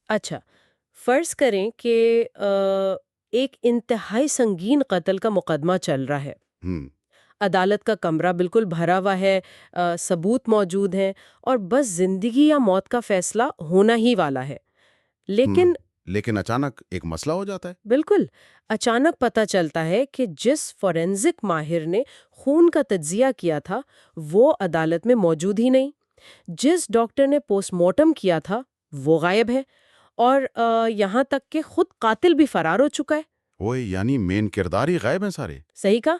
اچھا، فرض کریں کہ ایک انتہائی سنگین قتل کا مقدمہ چل رہا ہے۔ ہم عدالت کا کمرہ بالکل بھرا ہوا ہے، ثبوت موجود ہیں اور بس زندگی یا موت کا فیصلہ ہونا ہی والا ہے۔ ہم لیکن لیکن اچانک ایک مسئلہ ہو جاتا ہے۔ بالکل اچانک پتہ چلتا ہے کہ جس فورینزک ماہر نے خون کا تجزیہ کیا تھا وہ عدالت میں موجود ہی نہیں، جس ڈاکٹر نے پوسٹ مارٹم کیا تھا وہ غائب ہے، اور یہاں تک کہ خود قاتل بھی فرار ہو چکا ہے۔ وہ یعنی مین کردار ہی غائب ہیں سارے۔ صحیح کہا۔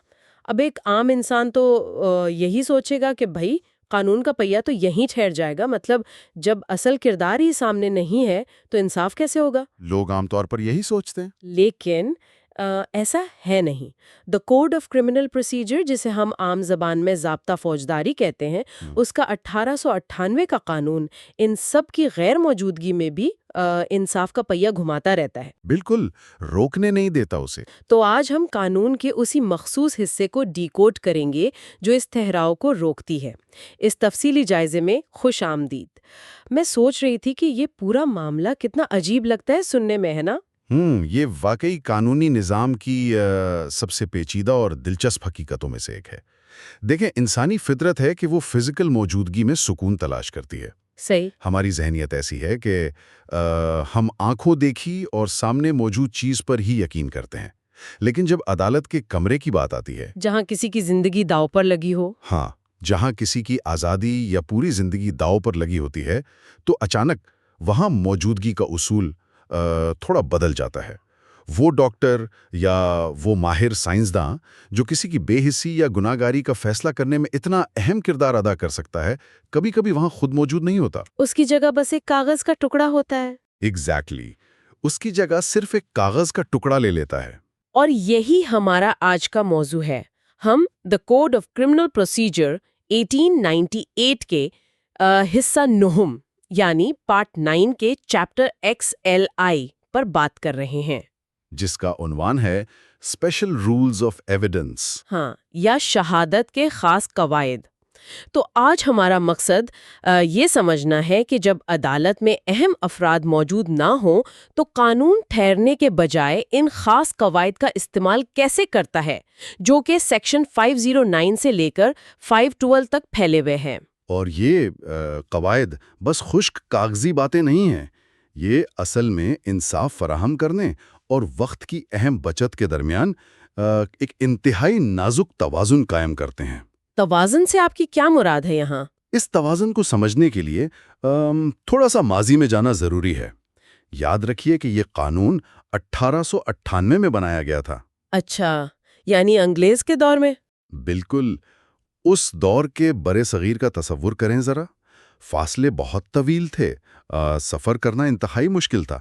اب ایک عام انسان تو یہی سوچے گا کہ بھائی قانون کا پہیہ تو یہیں ٹھہر جائے گا، مطلب جب اصل کردار ہی سامنے نہیں ہے تو انصاف کیسے ہوگا؟ لوگ عام طور پر یہی سوچتے ہیں۔ لیکن ایسا ہے نہیں۔ The code of criminal procedure, جسے ہم عام زبان میں ضابطہ فوجداری کہتے ہیں، اس کا 1898 کا قانون ان سب کی غیر موجودگی میں بھی انصاف کا پہیہ گھماتا رہتا ہے۔ بالکل، روکنے نہیں دیتا اسے۔ تو آج ہم قانون کے اسی مخصوص حصے کو ڈی کوڈ کریں گے جو اس ٹھہراؤ کو روکتی ہے۔ اس تفصیلی جائزے میں خوش آمدید۔ میں سوچ رہی تھی کہ یہ پورا معاملہ کتنا عجیب لگتا ہے سننے میں، ہے نا؟ یہ واقعی قانونی نظام کی سب سے پیچیدہ اور دلچسپ حقیقتوں میں سے ایک ہے۔ دیکھیں، انسانی فطرت ہے کہ وہ فزیکل موجودگی میں سکون تلاش کرتی ہے۔ صحیح۔ ہماری ذہنیت ایسی ہے کہ ہم آنکھوں دیکھی اور سامنے موجود چیز پر ہی یقین کرتے ہیں، لیکن جب عدالت کے کمرے کی بات آتی ہے، جہاں کسی کی زندگی داؤ پر لگی ہو۔ ہاں، جہاں کسی کی آزادی یا پوری زندگی داؤ پر لگی ہوتی ہے، تو اچانک وہاں موجودگی کا اصول تھوڑا بدل جاتا ہے۔ وہ ڈاکٹر یا وہ ماہر سائنسداں جو کسی کی بے حسی یا گناہگاری کا فیصلہ کرنے میں اتنا اہم کردار ادا کر سکتا ہے، کبھی کبھی وہاں خود موجود نہیں ہوتا۔ اس کی جگہ بس ایک کاغذ کا ٹکڑا ہوتا ہے۔ ایگزیکٹلی، اس کی جگہ صرف ایک کاغذ کا ٹکڑا لے لیتا ہے۔ اور یہی ہمارا آج کا موضوع ہے۔ ہم the code of criminal procedure 1898 کے حصہ نہم یعنی پارٹ 9 کے چیپٹر XLI پر بات کر رہے ہیں، جس کا عنوان ہے اسپیشل رولز آف ایویڈنس۔ ہاں، یا شہادت کے خاص قواعد۔ تو آج ہمارا مقصد یہ سمجھنا ہے کہ جب عدالت میں اہم افراد موجود نہ ہوں تو قانون ٹھہرنے کے بجائے ان خاص قواعد کا استعمال کیسے کرتا ہے، جو کہ سیکشن 509 سے لے کر 512 تک پھیلے ہوئے ہیں۔ اور یہ قواعد بس خشک کاغذی باتیں نہیں ہیں، یہ اصل میں انصاف فراہم کرنے اور وقت کی اہم بچت کے درمیان ایک انتہائی نازک توازن قائم کرتے ہیں۔ توازن سے آپ کی کیا مراد ہے یہاں؟ اس توازن کو سمجھنے کے لیے تھوڑا سا ماضی میں جانا ضروری ہے۔ یاد رکھیے کہ یہ قانون 1898 میں بنایا گیا تھا۔ اچھا، یعنی انگریز کے دور میں؟ بالکل، اس دور کے برے صغیر کا تصور کریں ذرا۔ فاصلے بہت طویل تھے، سفر کرنا انتہائی مشکل تھا۔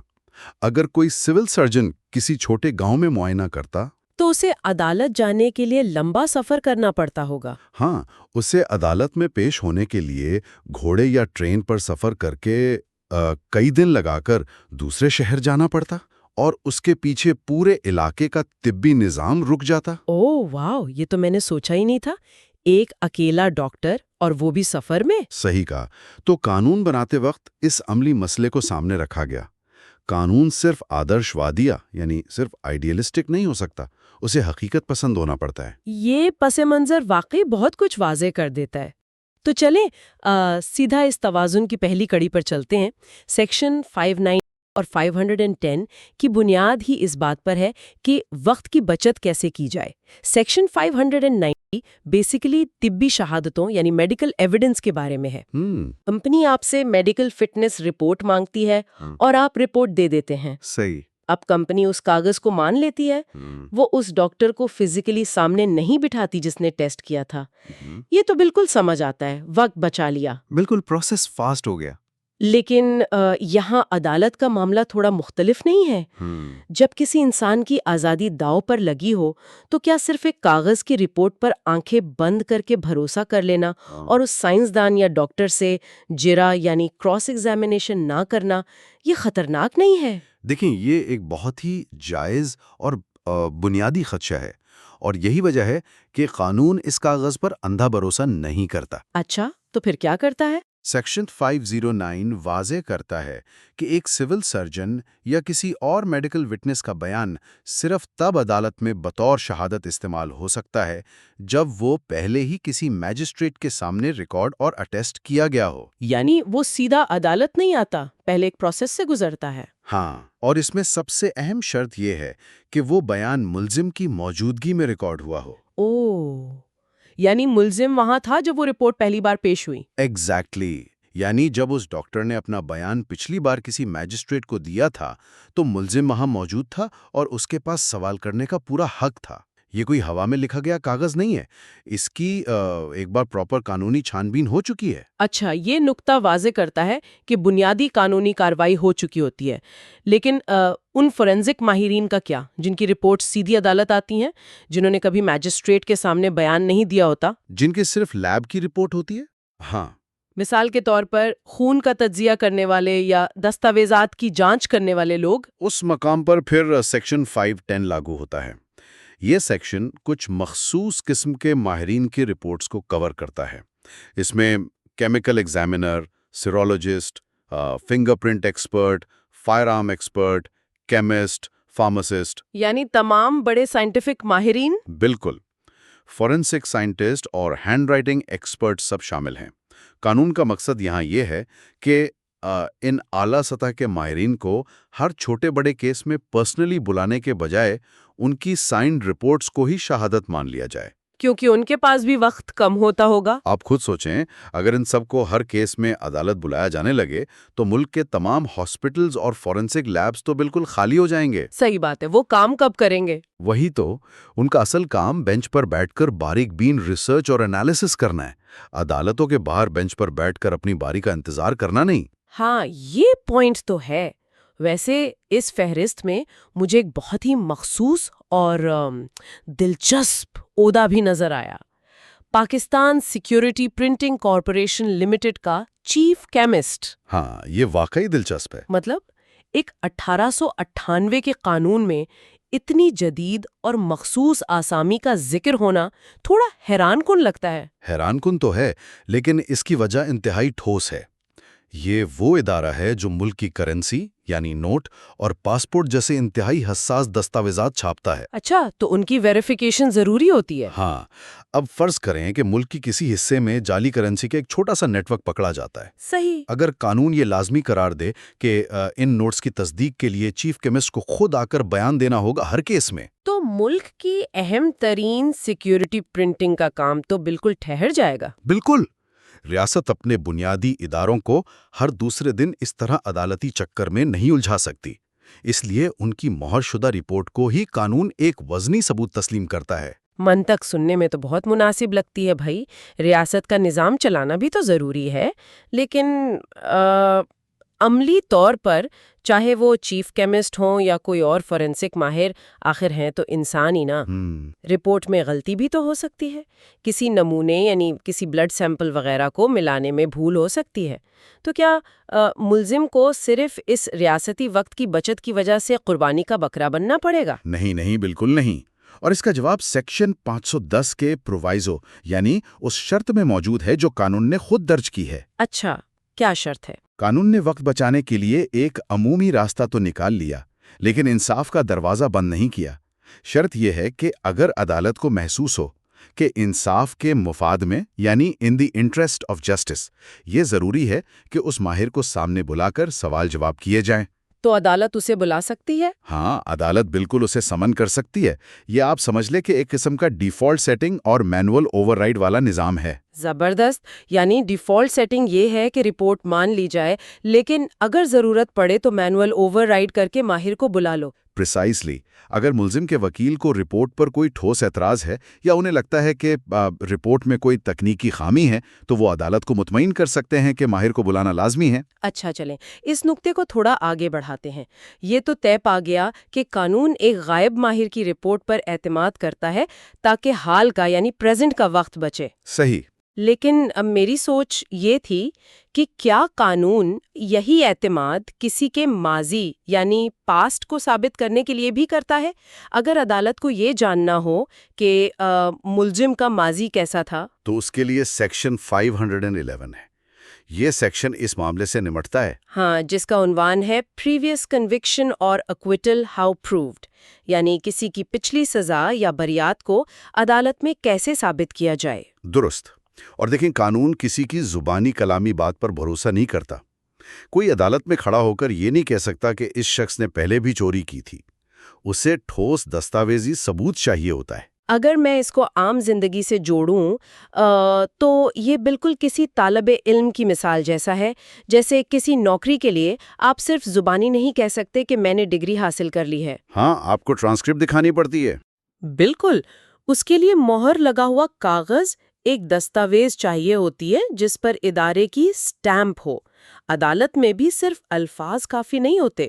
اگر کوئی سول سرجن کسی چھوٹے گاؤں میں معائنہ کرتا تو اسے عدالت جانے کے لیے لمبا سفر کرنا پڑتا ہوگا۔ ہاں، اسے عدالت میں پیش ہونے کے لیے گھوڑے یا ٹرین پر سفر کر کے کئی دن لگا کر دوسرے شہر جانا پڑتا، اور اس کے پیچھے پورے علاقے کا طبی نظام رک جاتا۔ اوہ واو، یہ تو میں نے سوچا ہی نہیں تھا۔ ایک اکیلا ڈاکٹر، اور وہ بھی سفر میں۔ صحیح کہا۔ تو قانون بناتے وقت اس عملی مسئلے کو سامنے رکھا گیا۔ قانون صرف آدرش وادیہ یعنی صرف آئیڈیلسٹک نہیں ہو سکتا، اسے حقیقت پسند ہونا پڑتا ہے۔ یہ پس منظر واقعی بہت کچھ واضح کر دیتا ہے۔ تو چلیں سیدھا اس توازن کی پہلی کڑی پر چلتے ہیں۔ سیکشن 59 اور 510 کی بنیاد ہی اس بات پر ہے کہ وقت کی بچت کیسے کی جائے۔ سیکشن 590 بیسیکلی طبی شہادتوں یعنی میڈیکل ایویڈنس کے بارے میں ہے۔ کمپنی آپ سے میڈیکل فٹنس رپورٹ مانگتی ہے اور آپ رپورٹ دے دیتے ہیں۔ صحیح۔ اب کمپنی اس کاغذ کو مان لیتی ہے، وہ اس ڈاکٹر کو فزیکلی سامنے نہیں بٹھاتی جس نے ٹیسٹ کیا تھا۔ یہ تو بالکل سمجھ آتا ہے، وقت بچا لیا، بالکل پروسیس فاسٹ ہو گیا۔ لیکن یہاں عدالت کا معاملہ تھوڑا مختلف نہیں ہے۔ جب کسی انسان کی آزادی داؤ پر لگی ہو تو کیا صرف ایک کاغذ کی رپورٹ پر آنکھیں بند کر کے بھروسہ کر لینا اور اس سائنسدان یا ڈاکٹر سے جرا یعنی کراس ایگزامینیشن نہ کرنا یہ خطرناک نہیں ہے؟ دیکھیں، یہ ایک بہت ہی جائز اور بنیادی خدشہ ہے، اور یہی وجہ ہے کہ قانون اس کاغذ پر اندھا بھروسہ نہیں کرتا۔ اچھا، تو پھر کیا کرتا ہے؟ سیکشن 509 واضح کرتا ہے کہ ایک سول سرجن یا کسی اور میڈیکل وٹنس کا بیان صرف تب عدالت میں بطور شہادت استعمال ہو سکتا ہے جب وہ پہلے ہی کسی میجسٹریٹ کے سامنے ریکارڈ اور اٹیسٹ کیا گیا ہو۔ یعنی وہ سیدھا عدالت نہیں آتا، پہلے ایک پروسیس سے گزرتا ہے۔ ہاں، اور اس میں سب سے اہم شرط یہ ہے کہ وہ بیان ملزم کی موجودگی میں ریکارڈ ہوا ہو۔ یعنی ملزم وہاں تھا جب وہ رپورٹ پہلی بار پیش ہوئی۔ ایگزیکٹلی، یعنی جب اس ڈاکٹر نے اپنا بیان پچھلی بار کسی میجسٹریٹ کو دیا تھا تو ملزم وہاں موجود تھا اور اس کے پاس سوال کرنے کا پورا حق تھا۔ یہ کوئی ہوا میں لکھا گیا کاغذ نہیں ہے، اس کی ایک بار پراپر قانونی چھان بین ہو چکی ہے۔ اچھا، یہ نقطہ واضح کرتا ہے کہ بنیادی قانونی کارروائی ہو چکی ہوتی ہے، لیکن ان فورینزک ماہرین کا کیا جن کی رپورٹ سیدھی عدالت آتی ہیں، جنہوں نے کبھی میجسٹریٹ کے سامنے بیان نہیں دیا ہوتا؟ جن کے صرف لیب کی رپورٹ ہوتی ہے؟ ہاں، مثال کے طور پر خون کا تجزیہ کرنے والے یا دستاویزات کی جانچ کرنے والے لوگ۔ اس مقام پر پھر سیکشن 510 لاگو ہوتا ہے۔ یہ سیکشن کچھ مخصوص قسم کے ماہرین کی رپورٹس کو کور کرتا ہے۔ اس میں chemical examiner, serologist, finger print expert, fire arm expert, chemist, pharmacist, یعنی تمام بڑے سائنٹیفک ماہرین۔ بالکل، فورنسک سائنٹسٹ اور ہینڈ رائٹنگ ایکسپرٹ سب شامل ہیں۔ قانون کا مقصد یہاں یہ ہے کہ ان اعلیٰ سطح کے ماہرین کو ہر چھوٹے بڑے کیس میں پرسنلی بلانے کے بجائے ان کی سائنڈ رپورٹس کو ہی شہادت مان لیا جائے، کیونکہ ان کے پاس بھی وقت کم ہوتا ہوگا۔ آپ خود سوچیں، اگر ان سب کو ہر کیس میں عدالت بلایا جانے لگے تو ملک کے تمام ہاسپٹلز اور فورنسک لیبز تو بالکل خالی ہو جائیں گے۔ صحیح بات ہے، وہ کام کب کریں گے؟ وہی تو، ان کا اصل کام بینچ پر بیٹھ کر باریک بین ریسرچ اور انالیسس کرنا ہے، عدالتوں کے باہر بینچ پر بیٹھ کر اپنی باری کا انتظار کرنا نہیں۔ ہاں، یہ پوائنٹ تو ہے۔ ویسے اس فہرست میں مجھے ایک بہت ہی مخصوص اور دلچسپ عہدہ بھی نظر آیا، Pakistan security printing corporation limited کا چیف کیمسٹ۔ ہاں، یہ واقعی دلچسپ ہے۔ مطلب ایک 1898 کے قانون میں اتنی جدید اور مخصوص آسامی کا ذکر ہونا تھوڑا حیران کن لگتا ہے۔ حیران کن تو ہے، لیکن اس کی وجہ انتہائی ٹھوس ہے۔ یہ وہ ادارہ ہے جو ملک کی کرنسی یعنی نوٹ اور پاسپورٹ جیسے انتہائی حساس دستاویزات چھاپتا ہے۔ اچھا، تو ان کی ویریفیکیشن ضروری ہوتی ہے؟ ہاں، اب فرض کریں کہ ملک کی کسی حصے میں جعلی کرنسی کا ایک چھوٹا سا نیٹ ورک پکڑا جاتا ہے۔ صحیح۔ اگر قانون یہ لازمی قرار دے کہ ان نوٹس کی تصدیق کے لیے چیف کیمسٹ کو خود آ کر بیان دینا ہوگا ہر کیس میں، تو ملک کی اہم ترین سیکیورٹی پرنٹنگ کا کام تو بالکل ٹھہر جائے گا۔ بالکل۔ ریاست اپنے بنیادی اداروں کو ہر دوسرے دن اس طرح عدالتی چکر میں نہیں الجھا سکتی، اس لیے ان کی مہر شدہ رپورٹ کو ہی قانون ایک وزنی ثبوت تسلیم کرتا ہے۔ منطق سننے میں تو بہت مناسب لگتی ہے بھائی، ریاست کا نظام چلانا بھی تو ضروری ہے، لیکن عملی طور پر چاہے وہ چیف کیمسٹ ہوں یا کوئی اور فورنسک ماہر، آخر ہیں تو انسان ہی نا۔ رپورٹ میں غلطی بھی تو ہو سکتی ہے، کسی نمونے یعنی کسی بلڈ سیمپل وغیرہ کو ملانے میں بھول ہو سکتی ہے۔ تو کیا ملزم کو صرف اس ریاستی وقت کی بچت کی وجہ سے قربانی کا بکرا بننا پڑے گا؟ نہیں، بالکل نہیں۔ اور اس کا جواب سیکشن 510 کے پرووائزو یعنی اس شرط میں موجود ہے جو قانون نے خود درج کی ہے۔ اچھا، کیا شرط ہے؟ قانون نے وقت بچانے کے لیے ایک عمومی راستہ تو نکال لیا، لیکن انصاف کا دروازہ بند نہیں کیا۔ شرط یہ ہے کہ اگر عدالت کو محسوس ہو کہ انصاف کے مفاد میں یعنی ان دی انٹرسٹ آف جسٹس، یہ ضروری ہے کہ اس ماہر کو سامنے بلا کر سوال جواب کیے جائیں۔ تو عدالت اسے بلا سکتی ہے؟ ہاں، عدالت بالکل اسے سمن کر سکتی ہے۔ یہ آپ سمجھ لیں کہ ایک قسم کا ڈیفالٹ سیٹنگ اور مینول اوور رائڈ والا نظام ہے۔ زبردست، یعنی ڈیفالٹ سیٹنگ یہ ہے کہ رپورٹ مان لی جائے، لیکن اگر ضرورت پڑے تو مینول اوور رائڈ کر کے ماہر کو بلا لو۔ پریسائزلی، اگر ملزم کے وکیل کو رپورٹ پر کوئی ٹھوس اعتراض ہے یا انہیں لگتا ہے کہ رپورٹ میں کوئی تکنیکی خامی ہے تو وہ عدالت کو مطمئن کر سکتے ہیں کہ ماہر کو بلانا لازمی ہے۔ اچھا، چلیں اس نقطے کو تھوڑا آگے بڑھاتے ہیں۔ یہ تو طے پا گیا کہ قانون ایک غائب ماہر کی رپورٹ پر اعتماد کرتا ہے تاکہ حال کا یعنی پریزنٹ کا وقت بچے۔ صحیح۔ لیکن اب میری سوچ یہ تھی کہ کیا قانون یہی اعتماد کسی کے ماضی یعنی پاسٹ کو ثابت کرنے کے لیے بھی کرتا ہے؟ اگر عدالت کو یہ جاننا ہو کہ ملزم کا ماضی کیسا تھا تو اس کے لیے سیکشن 511 ہے۔ یہ سیکشن اس معاملے سے نمٹتا ہے۔ ہاں، جس کا عنوان ہے پریویس کنوکشن اور اکویٹل ہاؤ پرووڈ، یعنی کسی کی پچھلی سزا یا بریات کو عدالت میں کیسے ثابت کیا جائے۔ درست۔ اور دیکھیں، قانون کسی کی زبانی کلامی بات پر بھروسہ نہیں کرتا۔ کوئی عدالت میں کھڑا ہو کر یہ نہیں کہہ سکتا کہ اس شخص نے پہلے بھی چوری کی تھی۔ اسے ٹھوس دستاویزی ثبوت چاہیے ہوتا ہے۔ اگر میں اس کو عام زندگی سے جوڑوں تو یہ بالکل کسی طالب علم کی مثال جیسا ہے، جیسے کسی نوکری کے لیے آپ صرف زبانی نہیں کہہ سکتے کہ میں نے ڈگری حاصل کر لی ہے۔ ہاں، آپ کو ٹرانسکرپٹ دکھانی پڑتی ہے۔ بالکل، اس کے لیے مہر لگا ہوا کاغذ، ایک دستاویز چاہیے ہوتی ہے جس پر ادارے کی سٹیمپ ہو۔ عدالت میں بھی صرف الفاظ کافی نہیں ہوتے۔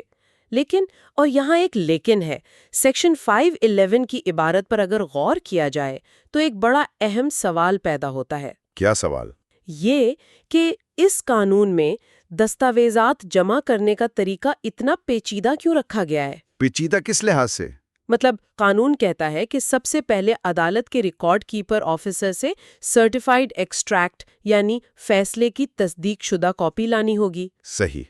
لیکن، اور یہاں ایک لیکن ہے، سیکشن 511 کی عبارت پر اگر غور کیا جائے تو ایک بڑا اہم سوال پیدا ہوتا ہے۔ کیا سوال؟ یہ کہ اس قانون میں دستاویزات جمع کرنے کا طریقہ اتنا پیچیدہ کیوں رکھا گیا ہے؟ پیچیدہ کس لحاظ سے؟ مطلب قانون کہتا ہے کہ سب سے پہلے عدالت کے ریکارڈ کیپر آفیسر سے سرٹیفائیڈ ایکسٹریکٹ یعنی فیصلے کی تصدیق شدہ کاپی لانی ہوگی۔ صحیح۔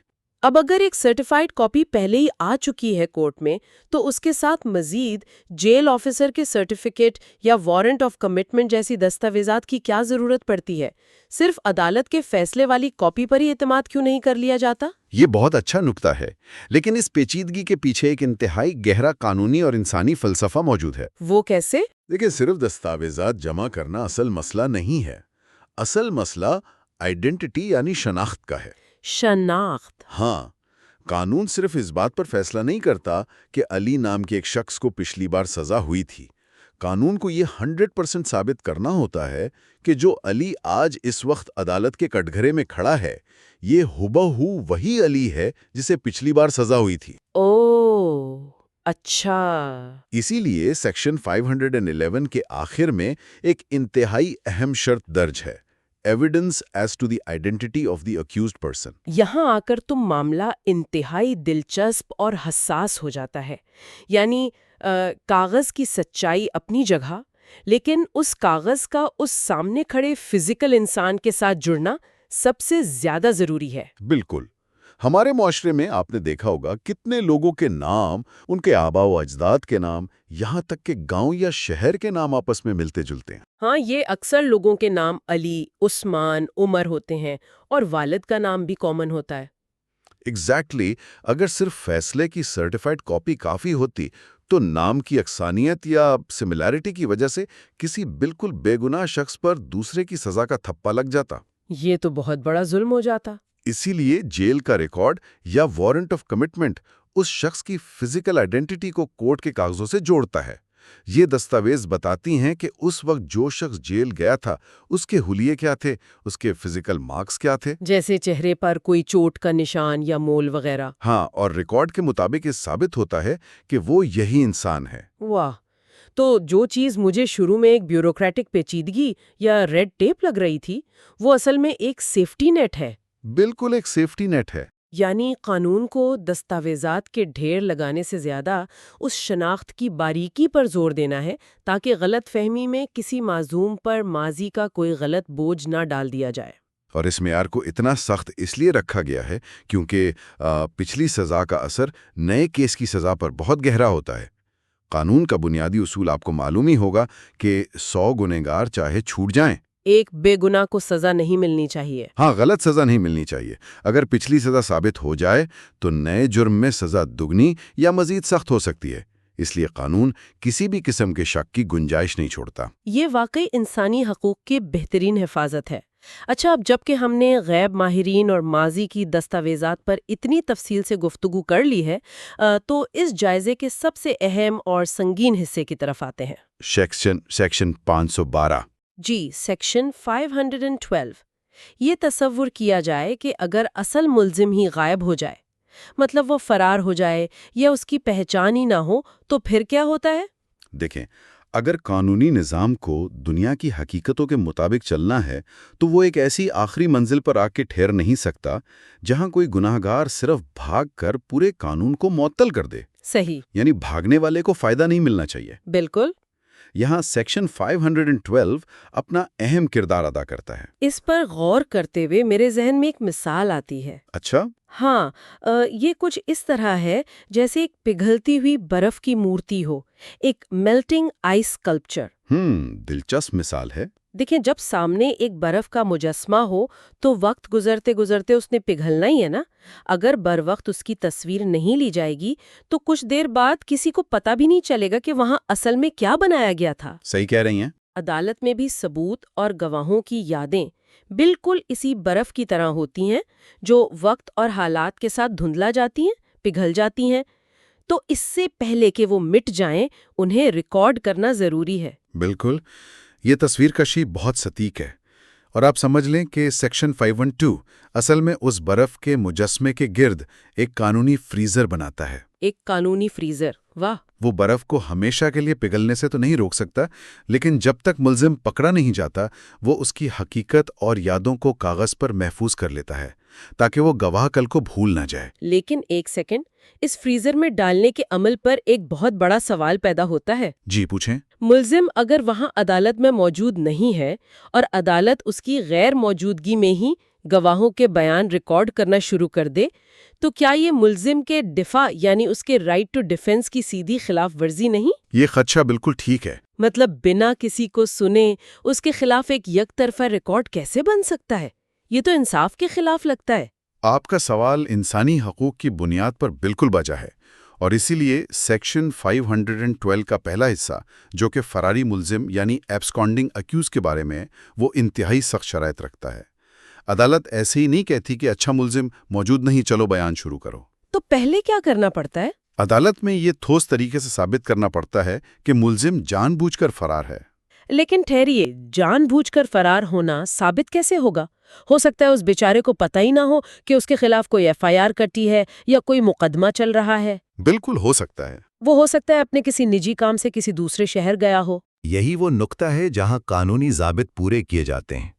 اب اگر ایک سرٹیفائیڈ کاپی پہلے ہی آ چکی ہے کورٹ میں تو اس کے ساتھ مزید جیل آفیسر کے سرٹیفکیٹ یا وارنٹ آف کمٹمنٹ جیسی دستاویزات کی کیا ضرورت پڑتی ہے؟ صرف عدالت کے فیصلے والی کاپی پر ہی اعتماد کیوں نہیں کر لیا جاتا؟ یہ بہت اچھا نکتہ ہے، لیکن اس پیچیدگی کے پیچھے ایک انتہائی گہرا قانونی اور انسانی فلسفہ موجود ہے۔ وہ کیسے؟ دیکھیں، صرف دستاویزات جمع کرنا اصل مسئلہ نہیں ہے۔ اصل مسئلہ آئیڈینٹی یعنی شناخت کا ہے۔ شناخت؟ ہاں، قانون صرف اس بات پر فیصلہ نہیں کرتا کہ علی نام کے ایک شخص کو پچھلی بار سزا ہوئی تھی۔ قانون کو یہ 100% ثابت کرنا ہوتا ہے کہ جو علی آج اس وقت عدالت کے کٹگھرے میں کھڑا ہے، یہ ہبہو وہی علی ہے جسے پچھلی بار سزا ہوئی تھی۔ اوہ، اچھا۔ اسی لیے سیکشن 511 کے آخر میں ایک انتہائی اہم شرط درج ہے: evidence as to the identity of the accused person. یہاں آ کر تو معاملہ انتہائی دلچسپ اور حساس ہو جاتا ہے۔ یعنی کاغذ کی سچائی اپنی جگہ، لیکن اس کاغذ کا اس سامنے کھڑے فزیکل انسان کے ساتھ جڑنا سب سے زیادہ ضروری ہے۔ بالکل۔ ہمارے معاشرے میں آپ نے دیکھا ہوگا کتنے لوگوں کے نام، ان کے آباء و اجداد کے نام، یہاں تک کہ گاؤں یا شہر کے نام آپس میں ملتے جلتے ہیں۔ ہاں، یہ اکثر لوگوں کے نام علی، عثمان، عمر ہوتے ہیں اور والد کا نام بھی کامن ہوتا ہے۔ ایگزیکٹلی، اگر صرف فیصلے کی سرٹیفائیڈ کاپی کافی ہوتی تو نام کی یکسانیت یا سملیرٹی کی وجہ سے کسی بالکل بے گناہ شخص پر دوسرے کی سزا کا تھپا لگ جاتا۔ یہ تو بہت بڑا ظلم ہو جاتا۔ اسی لیے جیل کا ریکارڈ یا وارنٹ آف کمٹمنٹ اس شخص کی فزیکل آئیڈینٹی کو کورٹ کے کاغذوں سے جوڑتا ہے۔ یہ دستاویز بتاتی ہیں کہ اس وقت جو شخص جیل گیا تھا اس کے حلیے کیا تھے، اس کے فزیکل مارکس کیا تھے، جیسے چہرے پر کوئی چوٹ کا نشان یا مول وغیرہ۔ ہاں، اور ریکارڈ کے مطابق یہ ثابت ہوتا ہے کہ وہ یہی انسان ہے۔ واہ! تو جو چیز مجھے شروع میں ایک بیوروکریٹک پیچیدگی یا ریڈ ٹیپ لگ رہی تھی، وہ اصل میں ایک سیفٹی نیٹ ہے۔ بالکل ایک سیفٹی نیٹ ہے۔ یعنی قانون کو دستاویزات کے ڈھیر لگانے سے زیادہ اس شناخت کی باریکی پر زور دینا ہے تاکہ غلط فہمی میں کسی معصوم پر ماضی کا کوئی غلط بوجھ نہ ڈال دیا جائے۔ اور اس معیار کو اتنا سخت اس لیے رکھا گیا ہے کیونکہ پچھلی سزا کا اثر نئے کیس کی سزا پر بہت گہرا ہوتا ہے۔ قانون کا بنیادی اصول آپ کو معلوم ہی ہوگا کہ 100 گنہگار چاہے چھوٹ جائیں، ایک بے گناہ کو سزا نہیں ملنی چاہیے۔ ہاں، غلط سزا نہیں ملنی چاہیے۔ اگر پچھلی سزا ثابت ہو جائے تو نئے جرم میں سزا دگنی یا مزید سخت ہو سکتی ہے۔ اس لیے قانون کسی بھی قسم کے شک کی گنجائش نہیں چھوڑتا۔ یہ واقعی انسانی حقوق کی بہترین حفاظت ہے۔ اچھا، اب جب کہ ہم نے غیب ماہرین اور ماضی کی دستاویزات پر اتنی تفصیل سے گفتگو کر لی ہے، تو اس جائزے کے سب سے اہم اور سنگین حصے کی طرف آتے ہیں۔ سیکشن 512۔ جی، سیکشن 512۔ یہ تصور کیا جائے کہ اگر اصل ملزم ہی غائب ہو جائے، مطلب وہ فرار ہو جائے یا اس کی پہچان ہی نہ ہو، تو پھر کیا ہوتا ہے؟ دیکھیں، اگر قانونی نظام کو دنیا کی حقیقتوں کے مطابق چلنا ہے تو وہ ایک ایسی آخری منزل پر آ کے ٹھہر نہیں سکتا جہاں کوئی گناہگار صرف بھاگ کر پورے قانون کو معطل کر دے۔ صحیح۔ یعنی بھاگنے والے کو فائدہ نہیں ملنا چاہیے۔ بالکل۔ یہاں سیکشن 512 اپنا اہم کردار ادا کرتا ہے۔ اس پر غور کرتے ہوئے میرے ذہن میں ایک مثال آتی ہے۔ اچھا؟ ہاں، یہ کچھ اس طرح ہے جیسے ایک پگھلتی ہوئی برف کی مورتی ہو، ایک میلٹنگ آئس اسکلپچر۔ دلچسپ مثال ہے۔ دیکھیں، جب سامنے ایک برف کا مجسمہ ہو تو وقت گزرتے گزرتے اس نے پگھلنا ہی ہے نا۔ اگر بر وقت اس کی تصویر نہیں لی جائے گی تو کچھ دیر بعد کسی کو پتہ بھی نہیں چلے گا کہ وہاں اصل میں کیا بنایا گیا تھا۔ صحیح کہہ رہی ہیں۔ عدالت میں بھی ثبوت اور گواہوں کی یادیں بالکل اسی برف کی طرح ہوتی ہیں جو وقت اور حالات کے ساتھ دھندلا جاتی ہیں، پگھل جاتی ہیں۔ تو اس سے پہلے کہ وہ مٹ جائیں انہیں ریکارڈ کرنا ضروری ہے۔ بالکل، یہ تصویر کشی بہت ستیک ہے، اور آپ سمجھ لیں کہ سیکشن 512 اصل میں اس برف کے مجسمے کے گرد ایک قانونی فریزر بناتا ہے۔ ایک قانونی فریزر، واہ! وہ برف کو ہمیشہ کے لیے پگھلنے سے تو نہیں روک سکتا، لیکن جب تک ملزم پکڑا نہیں جاتا وہ اس کی حقیقت اور یادوں کو کاغذ پر محفوظ کر لیتا ہے تاکہ وہ گواہ کل کو بھول نہ جائے۔ لیکن ایک سیکنڈ، اس فریزر میں ڈالنے کے عمل پر ایک بہت بڑا سوال پیدا ہوتا ہے۔ جی پوچھیں۔ ملزم اگر وہاں عدالت میں موجود نہیں ہے اور عدالت اس کی غیر موجودگی میں ہی گواہوں کے بیان ریکارڈ کرنا شروع کر دے تو کیا یہ ملزم کے دفاع یعنی اس کے رائٹ ٹو ڈیفنس کی سیدھی خلاف ورزی نہیں؟ یہ خدشہ بالکل ٹھیک ہے۔ مطلب بنا کسی کو سنے اس کے خلاف ایک یک طرفہ ریکارڈ کیسے بن سکتا ہے؟ یہ تو انصاف کے خلاف لگتا ہے۔ آپ کا سوال انسانی حقوق کی بنیاد پر بالکل بجا ہے، اور اسی لیے سیکشن 512 کا پہلا حصہ جو کہ فراری ملزم یعنی ایبسکانڈنگ اکیوز کے بارے میں، وہ انتہائی سخت شرائط رکھتا ہے۔ عدالت ایسے ہی نہیں کہتی کہ اچھا ملزم موجود نہیں، چلو بیان شروع کرو۔ تو پہلے کیا کرنا پڑتا ہے؟ عدالت میں یہ ٹھوس طریقے سے ثابت کرنا پڑتا ہے کہ ملزم جان بوجھ کر فرار ہے۔ لیکن ٹھہریے، جان بوجھ کر فرار ہونا ثابت کیسے ہوگا؟ ہو سکتا ہے اس بیچارے کو پتہ ہی نہ ہو کہ اس کے خلاف کوئی FIR کٹی ہے یا کوئی مقدمہ چل رہا ہے۔ بالکل ہو سکتا ہے۔ وہ ہو سکتا ہے اپنے کسی نجی کام سے کسی دوسرے شہر گیا ہو۔ یہی وہ نقطہ ہے جہاں قانونی ضابط پورے کیے جاتے ہیں۔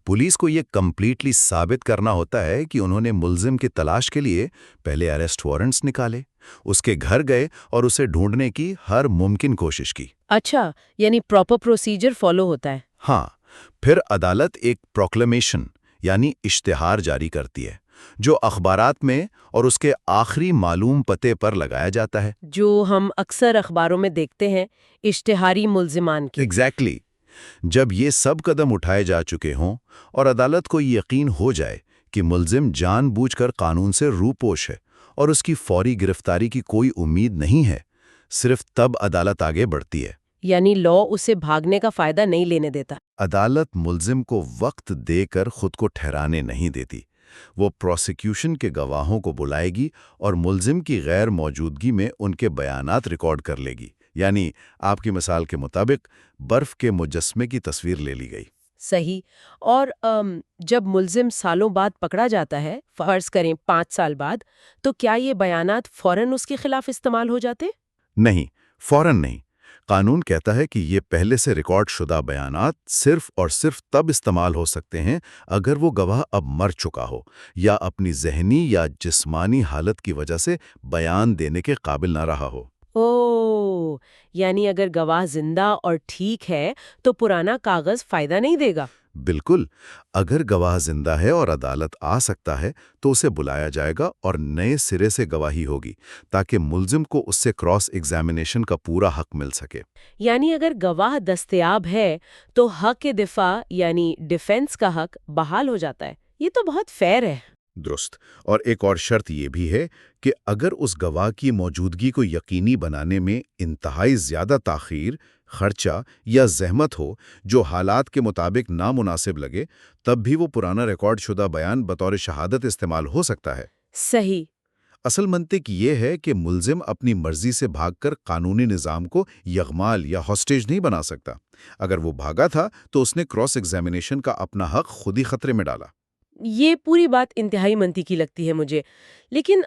پولیس کو یہ کمپلیٹلی ثابت کرنا ہوتا ہے کہ انہوں نے ملزم کی تلاش کے لیے پہلے اریسٹ وارنٹس نکالے، اس کے گھر گئے اور اسے ڈھونڈنے کی ہر ممکن کوشش کی۔ اچھا، یعنی پراپر پروسیجر فالو ہوتا ہے۔ ہاں، پھر عدالت ایک پروکلیمیشن یعنی اشتہار جاری کرتی ہے جو اخبارات میں اور اس کے آخری معلوم پتے پر لگایا جاتا ہے۔ جو ہم اکثر اخباروں میں دیکھتے ہیں، اشتہاری ملزمان کی۔ ایگزیکٹلی۔ جب یہ سب قدم اٹھائے جا چکے ہوں اور عدالت کو یقین ہو جائے کہ ملزم جان بوجھ کر قانون سے روپوش ہے اور اس کی فوری گرفتاری کی کوئی امید نہیں ہے، صرف تب عدالت آگے بڑھتی ہے۔ یعنی لا اسے بھاگنے کا فائدہ نہیں لینے دیتا۔ عدالت ملزم کو وقت دے کر خود کو ٹھہرانے نہیں دیتی۔ وہ پروسیکیوشن کے گواہوں کو بلائے گی اور ملزم کی غیر موجودگی میں ان کے بیانات ریکارڈ کر لے گی۔ یعنی آپ کی مثال کے مطابق برف کے مجسمے کی تصویر لے لی گئی۔ صحیح۔ اور جب ملزم سالوں بعد پکڑا جاتا ہے، فرض کریں 5 سال بعد، تو کیا یہ بیانات فوراً اس کے خلاف استعمال ہو جاتے؟ نہیں، فوراً نہیں۔ قانون کہتا ہے کہ یہ پہلے سے ریکارڈ شدہ بیانات صرف اور صرف تب استعمال ہو سکتے ہیں اگر وہ گواہ اب مر چکا ہو یا اپنی ذہنی یا جسمانی حالت کی وجہ سے بیان دینے کے قابل نہ رہا ہو۔ اوہ، یعنی اگر گواہ زندہ اور ٹھیک ہے تو پرانا کاغذ فائدہ نہیں دے گا۔ بالکل، اگر گواہ زندہ ہے اور عدالت آ سکتا ہے تو اسے بلایا جائے گا اور نئے سرے سے گواہی ہوگی تاکہ ملزم کو اس سے کراس ایگزامینیشن کا پورا حق مل سکے۔ یعنی اگر گواہ دستیاب ہے تو حق دفاع یعنی ڈیفنس کا حق بحال ہو جاتا ہے۔ یہ تو بہت فیئر ہے۔ درست۔ اور ایک اور شرط یہ بھی ہے کہ اگر اس گواہ کی موجودگی کو یقینی بنانے میں انتہائی زیادہ تاخیر، خرچہ یا زحمت ہو جو حالات کے مطابق نامناسب لگے، تب بھی وہ پرانا ریکارڈ شدہ بیان بطور شہادت استعمال ہو سکتا ہے۔ صحیح۔ اصل منطق یہ ہے کہ ملزم اپنی مرضی سے بھاگ کر قانونی نظام کو یغمال یا ہاسٹیج نہیں بنا سکتا۔ اگر وہ بھاگا تھا تو اس نے کراس ایگزامینیشن کا اپنا حق خود ہی خطرے میں ڈالا۔ یہ پوری بات انتہائی منطقی لگتی ہے مجھے، لیکن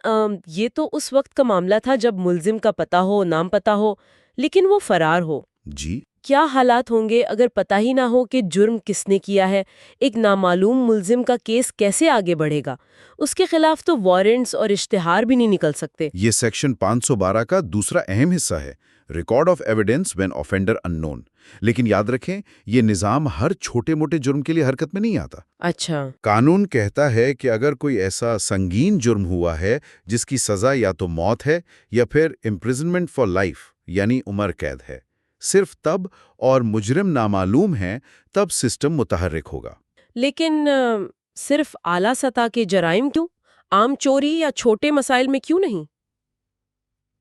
یہ تو اس وقت کا معاملہ تھا جب ملزم کا پتہ ہو، نام پتہ ہو، لیکن وہ فرار ہو۔ جی، کیا حالات ہوں گے اگر پتہ ہی نہ ہو کہ جرم کس نے کیا ہے؟ ایک نامعلوم ملزم کا کیس کیسے آگے بڑھے گا؟ اس کے خلاف تو وارنٹس اور اشتہار بھی نہیں نکل سکتے۔ یہ سیکشن 512 کا دوسرا اہم حصہ ہے۔ Record of evidence when offender unknown. لیکن یاد رکھیں یہ نظام ہر چھوٹے موٹے جرم کے لیے حرکت میں نہیں آتا. اچھا. قانون کہتا ہے کہ اگر کوئی ایسا سنگین جرم ہوا ہے جس کی سزا یا تو موت ہے یا پھر امپریزنمنٹ فار لائف یعنی عمر قید ہے، صرف تب اور مجرم نامعلوم ہے تب سسٹم متحرک ہوگا. لیکن صرف اعلیٰ سطح کے جرائم کیوں؟ عام چوری یا چھوٹے مسائل میں کیوں نہیں؟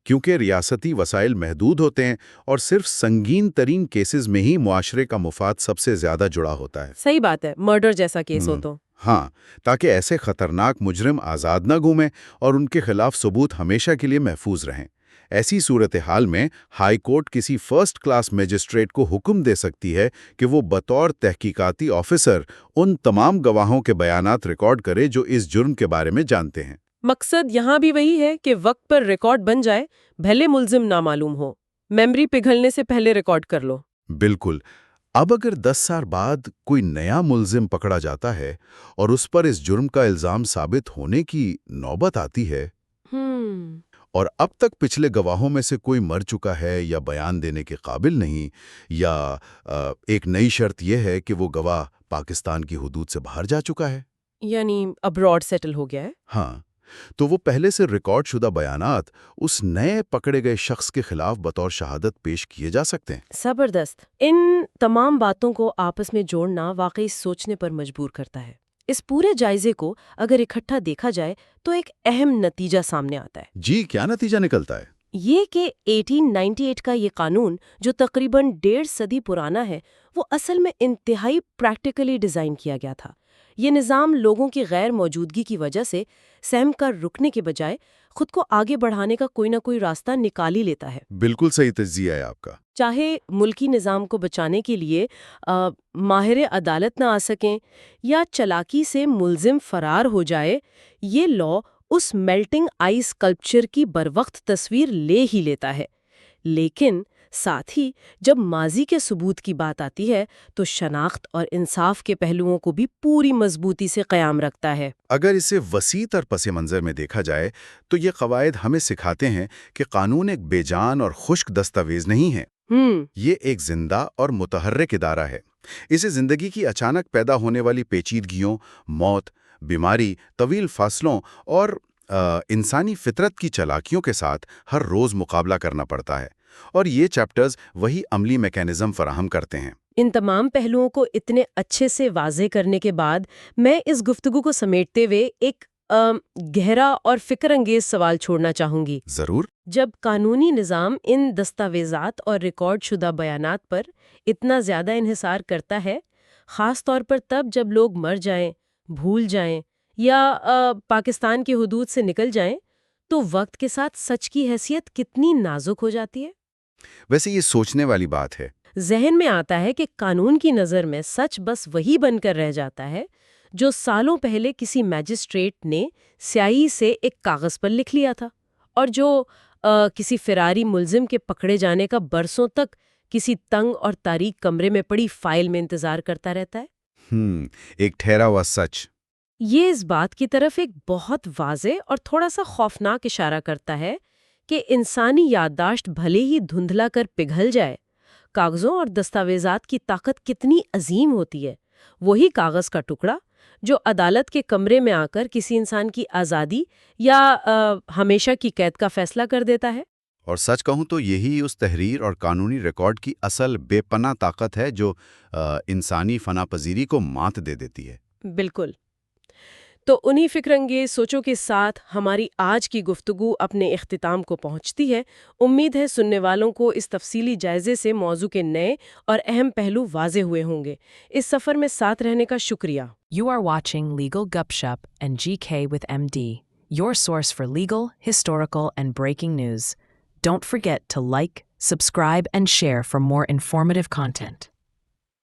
کیونکہ ریاستی وسائل محدود ہوتے ہیں اور صرف سنگین ترین کیسز میں ہی معاشرے کا مفاد سب سے زیادہ جڑا ہوتا ہے. صحیح بات ہے، مرڈر جیسا کیس ہو تو. ہاں، تاکہ ایسے خطرناک مجرم آزاد نہ گھومیں اور ان کے خلاف ثبوت ہمیشہ کے لیے محفوظ رہیں. ایسی صورتحال میں ہائی کورٹ کسی فرسٹ کلاس میجسٹریٹ کو حکم دے سکتی ہے کہ وہ بطور تحقیقاتی آفیسر ان تمام گواہوں کے بیانات ریکارڈ کرے جو اس جرم کے بارے میں جانتے ہیں. مقصد یہاں بھی وہی ہے کہ وقت پر ریکارڈ بن جائے، بھلے ملزم نامعلوم ہو. میموری پگھلنے سے پہلے ریکارڈ کر لو. بالکل. اب اگر 10 سال بعد کوئی نیا ملزم پکڑا جاتا ہے اور اس پر اس جرم کا الزام ثابت ہونے کی نوبت آتی ہے اور اب تک پچھلے گواہوں میں سے کوئی مر چکا ہے یا بیان دینے کے قابل نہیں، یا ایک نئی شرط یہ ہے کہ وہ گواہ پاکستان کی حدود سے باہر جا چکا ہے، یعنی ابراڈ سیٹل ہو گیا ہے، ہاں، تو وہ پہلے سے ریکارڈ شدہ بیانات اس نئے پکڑے گئے شخص کے خلاف بطور شہادت پیش کیے جا سکتے ہیں. زبردست. ان تمام باتوں کو آپس میں جوڑنا واقعی سوچنے پر مجبور کرتا ہے. اس پورے جائزے کو اگر اکٹھا دیکھا جائے تو ایک اہم نتیجہ سامنے آتا ہے. جی، کیا نتیجہ نکلتا ہے؟ یہ کہ 1898 کا یہ قانون جو تقریباً 1.5 صدی پرانا ہے، وہ اصل میں انتہائی پریکٹیکلی ڈیزائن کیا گیا تھا. یہ نظام لوگوں کی غیر موجودگی کی وجہ سے سہم کر رکنے کے بجائے خود کو آگے بڑھانے کا کوئی نہ کوئی راستہ نکال ہی لیتا ہے. بالکل صحیح تجزیہ ہے آپ کا. چاہے ملکی نظام کو بچانے کے لیے ماہر عدالت نہ آ سکیں یا چالاکی سے ملزم فرار ہو جائے، یہ لا اس میلٹنگ آئس کلپچر کی بروقت تصویر لے ہی لیتا ہے. لیکن ساتھ ہی جب ماضی کے ثبوت کی بات آتی ہے تو شناخت اور انصاف کے پہلوؤں کو بھی پوری مضبوطی سے قیام رکھتا ہے. اگر اسے وسیع تر پس منظر میں دیکھا جائے تو یہ قواعد ہمیں سکھاتے ہیں کہ قانون ایک بے جان اور خشک دستاویز نہیں ہے. یہ ایک زندہ اور متحرک ادارہ ہے. اسے زندگی کی اچانک پیدا ہونے والی پیچیدگیوں، موت، بیماری، طویل فاصلوں اور انسانی فطرت کی چالاکیوں کے ساتھ ہر روز مقابلہ کرنا پڑتا ہے، اور یہ چیپٹرز وہی عملی میکینزم فراہم کرتے ہیں. ان تمام پہلوؤں کو اتنے اچھے سے واضح کرنے کے بعد میں اس گفتگو کو سمیٹتے ہوئے ایک گہرا اور فکر انگیز سوال چھوڑنا چاہوں گی. ضرور. جب قانونی نظام ان دستاویزات اور ریکارڈ شدہ بیانات پر اتنا زیادہ انحصار کرتا ہے، خاص طور پر تب جب لوگ مر جائیں، بھول جائیں یا پاکستان کی حدود سے نکل جائیں، تو وقت کے ساتھ سچ کی حیثیت کتنی نازک ہو جاتی ہے. ویسے یہ سوچنے والی بات ہے. ذہن میں آتا ہے کہ قانون کی نظر میں سچ بس وہی بن کر رہ جاتا ہے جو سالوں پہلے کسی میجسٹریٹ نے سیاہی سے ایک کاغذ پر لکھ لیا تھا، اور جو کسی فراری ملزم کے پکڑے جانے کا برسوں تک کسی تنگ اور تاریک کمرے میں پڑی فائل میں انتظار کرتا رہتا ہے. ایک ٹھہرا ہوا سچ. یہ اس بات کی طرف ایک بہت واضح اور تھوڑا سا خوفناک اشارہ کرتا ہے کہ انسانی یادداشت بھلے ہی دھندلا کر پگھل جائے، کاغذوں اور دستاویزات کی طاقت کتنی عظیم ہوتی ہے. وہی کاغذ کا ٹکڑا جو عدالت کے کمرے میں آ کر کسی انسان کی آزادی یا ہمیشہ کی قید کا فیصلہ کر دیتا ہے. اور سچ کہوں تو یہی اس تحریر اور قانونی ریکارڈ کی اصل بے پناہ طاقت ہے جو انسانی فنا پذیری کو مات دے دیتی ہے. بالکل. تو انہی فکر انگیز سوچوں کے ساتھ ہماری آج کی گفتگو اپنے اختتام کو پہنچتی ہے. امید ہے سننے والوں کو اس تفصیلی جائزے سے موضوع کے نئے اور اہم پہلو واضح ہوئے ہوں گے. اس سفر میں ساتھ رہنے کا شکریہ. You are watching Legal Gupshup and GK with MD, your source for legal, historical, and breaking news. Don't forget to like, subscribe, and share for more informative content.